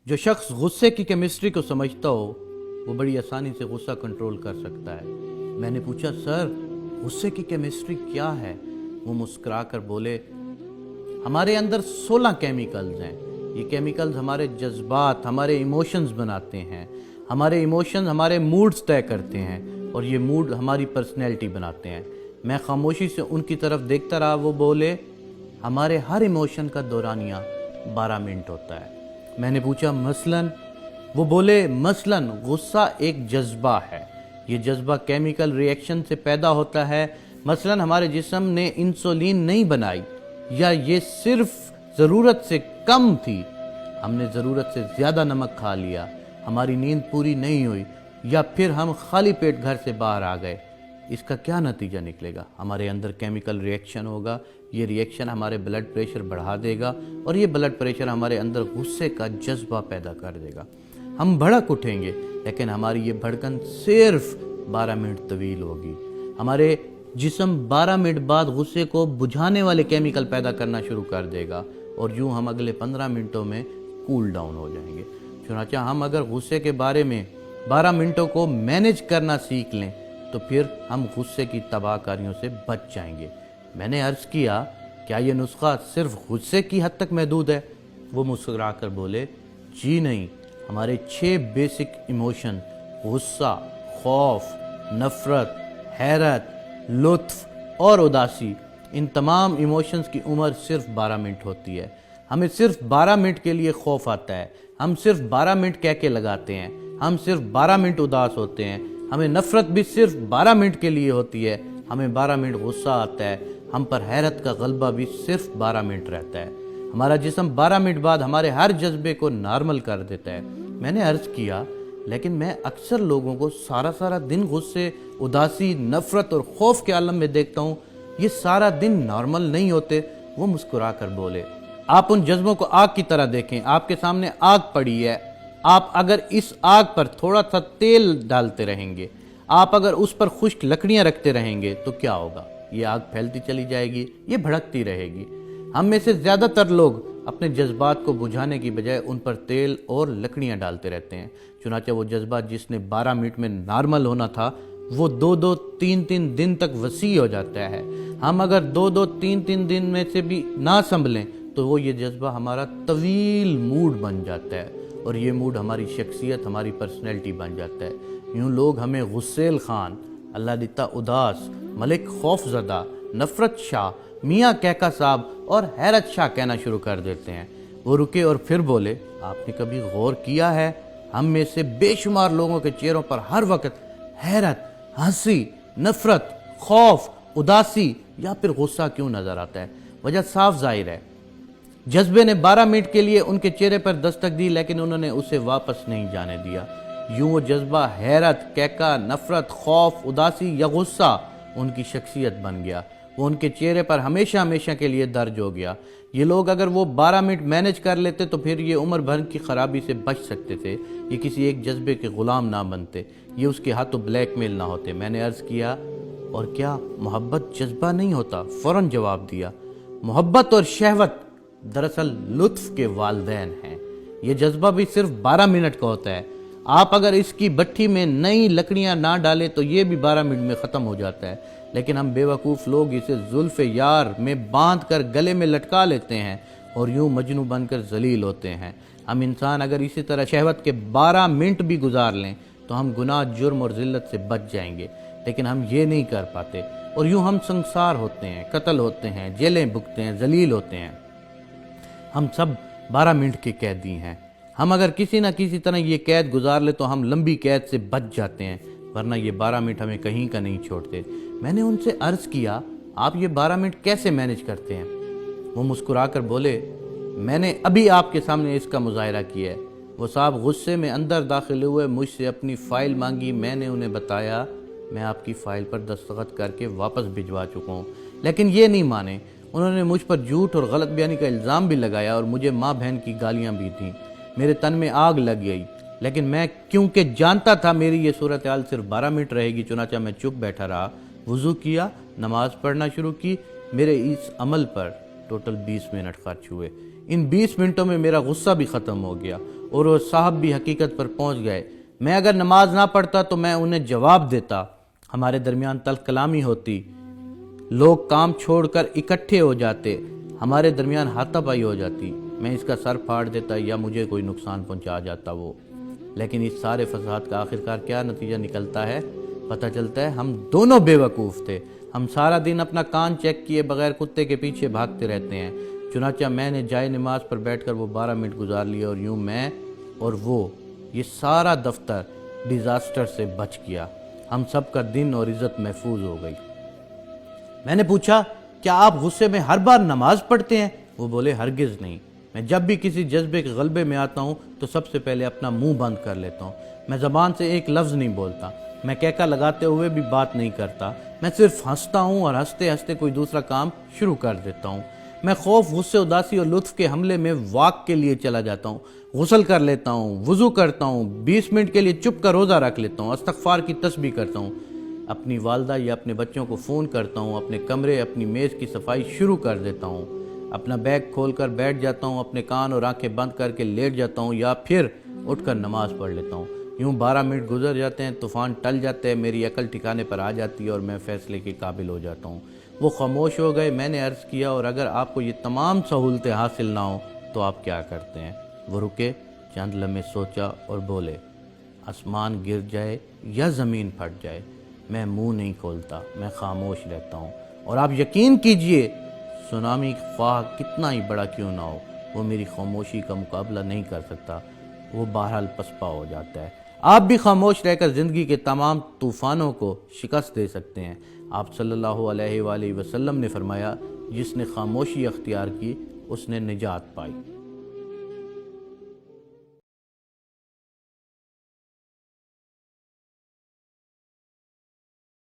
जो शख्स गुस्से की केमिस्ट्री को समझता हो वो बड़ी आसानी से गुस्सा कंट्रोल कर सकता है। मैंने पूछा, सर गुस्से की केमिस्ट्री क्या है? वो मुस्कुरा कर बोले, हमारे अंदर 16 केमिकल्स हैं। ये केमिकल्स हमारे जज्बात, हमारे इमोशंस बनाते हैं। हमारे इमोशंस हमारे मूड्स तय करते हैं और ये मूड हमारी पर्सनैलिटी बनाते हैं। मैं खामोशी से उनकी तरफ देखता रहा। वो बोले, हमारे हर इमोशन का दौरानिया 12 मिनट होता है। मैंने पूछा, मसलन? वो बोले, मसलन गुस्सा एक जज्बा है। ये जज्बा केमिकल रिएक्शन से पैदा होता है। मसलन हमारे जिस्म ने इंसुलिन नहीं बनाई, या ये सिर्फ ज़रूरत से कम थी, हमने ज़रूरत से ज़्यादा नमक खा लिया, हमारी नींद पूरी नहीं हुई, या फिर हम खाली पेट घर से बाहर आ गए। इसका क्या नतीजा निकलेगा? हमारे अंदर केमिकल रिएक्शन होगा। ये रिएक्शन हमारे ब्लड प्रेशर बढ़ा देगा और ये ब्लड प्रेशर हमारे अंदर गुस्से का जज्बा पैदा कर देगा। हम भड़क उठेंगे, लेकिन हमारी ये भड़कन सिर्फ 12 मिनट तवील होगी। हमारे जिस्म 12 मिनट बाद गुस्से को बुझाने वाले केमिकल पैदा करना शुरू कर देगा और यूं हम अगले 15 मिनटों में कूल डाउन हो जाएंगे। चुनांचे हम अगर गुस्से के बारे में 12 मिनटों को मैनेज करना सीख लें तो फिर हम गुस्से की तबाहकारियों से बच जाएंगे। मैंने अर्ज़ किया, क्या ये नुस्खा सिर्फ गुस्से की हद तक महदूद है? वो मुस्कुरा कर बोले, जी नहीं, हमारे 6 बेसिक इमोशन गुस्सा, खौफ, नफ़रत, हैरत, लुत्फ़ और उदासी, इन तमाम इमोशंस की उम्र सिर्फ 12 मिनट होती है। हमें सिर्फ 12 मिनट के लिए खौफ आता है, हम सिर्फ 12 मिनट कह के लगाते हैं, हम सिर्फ 12 मिनट उदास होते हैं। हमें नफ़रत भी सिर्फ 12 मिनट के लिए होती है, हमें 12 मिनट गुस्सा आता है। हम पर हैरत का गलबा भी सिर्फ 12 मिनट रहता है। हमारा जिस्म 12 मिनट बाद हमारे हर जज्बे को नॉर्मल कर देता है। मैंने अर्ज़ किया, लेकिन मैं अक्सर लोगों को सारा दिन गुस्से, उदासी, नफ़रत और खौफ के आलम में देखता हूँ। ये सारा दिन नॉर्मल नहीं होते। वो मुस्कुरा कर बोले, आप उन जज्बों को आग की तरह देखें। आपके सामने आग पड़ी है, आप अगर इस आग पर थोड़ा सा तेल डालते रहेंगे, आप अगर उस पर खुश्क लकड़ियाँ रखते रहेंगे तो क्या होगा? ये आग फैलती चली जाएगी, ये भड़कती रहेगी। हम में से ज़्यादातर लोग अपने जज्बात को बुझाने की बजाय उन पर तेल और लकड़ियाँ डालते रहते हैं। चुनांचे वो जज्बात जिसने 12 मिनट में नॉर्मल होना था, वो 2-2, 3-3 दिन तक वसी हो जाता है। हम अगर 2-2, 3-3 दिन में से भी ना संभलें तो वो ये जज्बा हमारा तवील मूड बन जाता है और ये मूड हमारी शख्सियत, हमारी पर्सनैलिटी बन जाता है। यूँ लोग हमें गुस्सेल खान, अल्लाह दिता उदास, मलिक खौफजदा, नफ़रत शाह, मियाँ कैका साहब और हैरत शाह कहना शुरू कर देते हैं। वो रुके और फिर बोले, आपने कभी गौर किया है हम में से बेशुमार लोगों के चेहरों पर हर वक्त हैरत, हंसी, नफ़रत, खौफ, उदासी या फिर गुस्सा क्यों नज़र आता है? वजह साफ जाहिर है, जज्बे ने 12 मिनट के लिए उनके चेहरे पर दस्तक दी, लेकिन उन्होंने उसे वापस नहीं जाने दिया। यूं वो जज्बा हैरत, कैका, नफ़रत, खौफ, उदासी या गुस्सा उनकी शख्सियत बन गया। वो उनके चेहरे पर हमेशा हमेशा के लिए दर्ज हो गया। ये लोग अगर वो 12 मिनट मैनेज कर लेते तो फिर ये उम्र भर की ख़राबी से बच सकते थे। ये किसी एक जज्बे के ग़ुलाम ना बनते, ये उसके हाथों ब्लैकमेल ना होते। मैंने अर्ज़ किया, और क्या मोहब्बत जज्बा नहीं होता? फ़ौरन जवाब दिया, मोहब्बत और शहवत दरअसल लुत्फ़ के वालिदैन हैं। ये जज्बा भी सिर्फ 12 मिनट का होता है। आप अगर इसकी भट्ठी में नई लकड़ियां ना डालें तो ये भी 12 मिनट में ख़त्म हो जाता है। लेकिन हम बेवकूफ़ लोग इसे जुल्फ़े यार में बांध कर गले में लटका लेते हैं और यूं मजनू बनकर जलील होते हैं। हम इंसान अगर इसी तरह शहवत के 12 मिनट भी गुजार लें तो हम गुनाह, जुर्म और ज़िल्लत से बच जाएंगे, लेकिन हम ये नहीं कर पाते और यूं हम संसार होते हैं, कत्ल होते हैं, जेलें भुगते हैं, जलील होते हैं। हम सब 12 मिनट के कैदी हैं। हम अगर किसी न किसी तरह ये कैद गुजार ले तो हम लंबी कैद से बच जाते हैं, वरना ये 12 मिनट हमें कहीं का नहीं छोड़ते। मैंने उनसे अर्ज़ किया, आप ये 12 मिनट कैसे मैनेज करते हैं? वो मुस्कुरा कर बोले, मैंने अभी आपके सामने इसका मुज़ाहिरा किया है। वो साहब गुस्से में अंदर दाखिल हुए, मुझसे अपनी फ़ाइल मांगी। मैंने उन्हें बताया, मैं आपकी फ़ाइल पर दस्तखत करके वापस भिजवा चुका हूँ, लेकिन ये नहीं माने। उन्होंने मुझ पर झूठ और गलत बयानी का इल्ज़ाम भी लगाया और मुझे माँ बहन की गालियाँ भी थीं। मेरे तन में आग लग गई, लेकिन मैं क्योंकि जानता था मेरी ये सूरत हाल सिर्फ 12 मिनट रहेगी, चुनांचे मैं चुप बैठा रहा। वज़ू किया, नमाज़ पढ़ना शुरू की। मेरे इस अमल पर ٹوٹل 20 منٹ خرچ ہوئے۔ ان 20 منٹوں میں میرا غصہ بھی ختم ہو گیا اور وہ صاحب بھی حقیقت پر پہنچ گئے۔ میں اگر نماز نہ پڑھتا تو میں انہیں جواب دیتا، ہمارے درمیان تلخ کلامی ہوتی، لوگ کام چھوڑ کر اکٹھے ہو جاتے، ہمارے درمیان ہاتھا پائی ہو جاتی، میں اس کا سر پھاڑ دیتا یا مجھے کوئی نقصان پہنچا جاتا وہ۔ لیکن اس سارے فساد کا آخرکار کیا نتیجہ نکلتا ہے؟ پتہ چلتا ہے ہم دونوں بے وقوف تھے۔ ہم سارا دن اپنا کان چیک کیے بغیر کتے کے پیچھے بھاگتے رہتے ہیں۔ چنانچہ میں نے جائے نماز پر بیٹھ کر وہ 12 منٹ گزار لیے اور یوں میں اور وہ یہ سارا دفتر ڈیزاسٹر سے بچ گیا۔ ہم سب کا دن اور عزت محفوظ ہو گئی۔ میں نے پوچھا کیا آپ غصے میں ہر بار نماز پڑھتے ہیں؟ وہ بولے ہرگز نہیں، میں جب بھی کسی جذبے کے غلبے میں آتا ہوں تو سب سے پہلے اپنا منہ بند کر لیتا ہوں۔ میں زبان سے ایک لفظ نہیں بولتا، میں کہکا لگاتے ہوئے بھی بات نہیں کرتا، میں صرف ہنستا ہوں اور ہنستے ہنستے کوئی دوسرا کام شروع کر دیتا ہوں۔ میں خوف، غصے، اداسی اور لطف کے حملے میں واک کے لیے چلا جاتا ہوں، غسل کر لیتا ہوں، وضو کرتا ہوں، 20 منٹ کے لیے چپ کا روزہ رکھ لیتا ہوں، استغفار کی تسبیح کرتا ہوں، اپنی والدہ یا اپنے بچوں کو فون کرتا ہوں، اپنے کمرے، اپنی میز کی صفائی شروع کر دیتا ہوں، اپنا بیگ کھول کر بیٹھ جاتا ہوں، اپنے کان اور آنکھیں بند کر کے لیٹ جاتا ہوں یا پھر اٹھ کر نماز پڑھ لیتا ہوں۔ یوں 12 منٹ گزر جاتے ہیں، طوفان ٹل جاتے ہیں، میری عقل ٹھکانے پر آ جاتی ہے اور میں فیصلے کے قابل ہو جاتا ہوں۔ وہ خاموش ہو گئے۔ میں نے عرض کیا اور اگر آپ کو یہ تمام سہولتیں حاصل نہ ہوں تو آپ کیا کرتے ہیں؟ وہ رکے، چند لمحے سوچا اور بولے، آسمان گر جائے یا زمین پھٹ جائے میں منہ نہیں کھولتا، میں خاموش رہتا ہوں، اور آپ یقین کیجئے سونامی خواہ کتنا ہی بڑا کیوں نہ ہو وہ میری خاموشی کا مقابلہ نہیں کر سکتا، وہ بہرحال پسپا ہو جاتا ہے۔ آپ بھی خاموش رہ کر زندگی کے تمام طوفانوں کو شکست دے سکتے ہیں۔ آپ صلی اللہ علیہ وآلہ وسلم نے فرمایا، جس نے خاموشی اختیار کی اس نے نجات پائی۔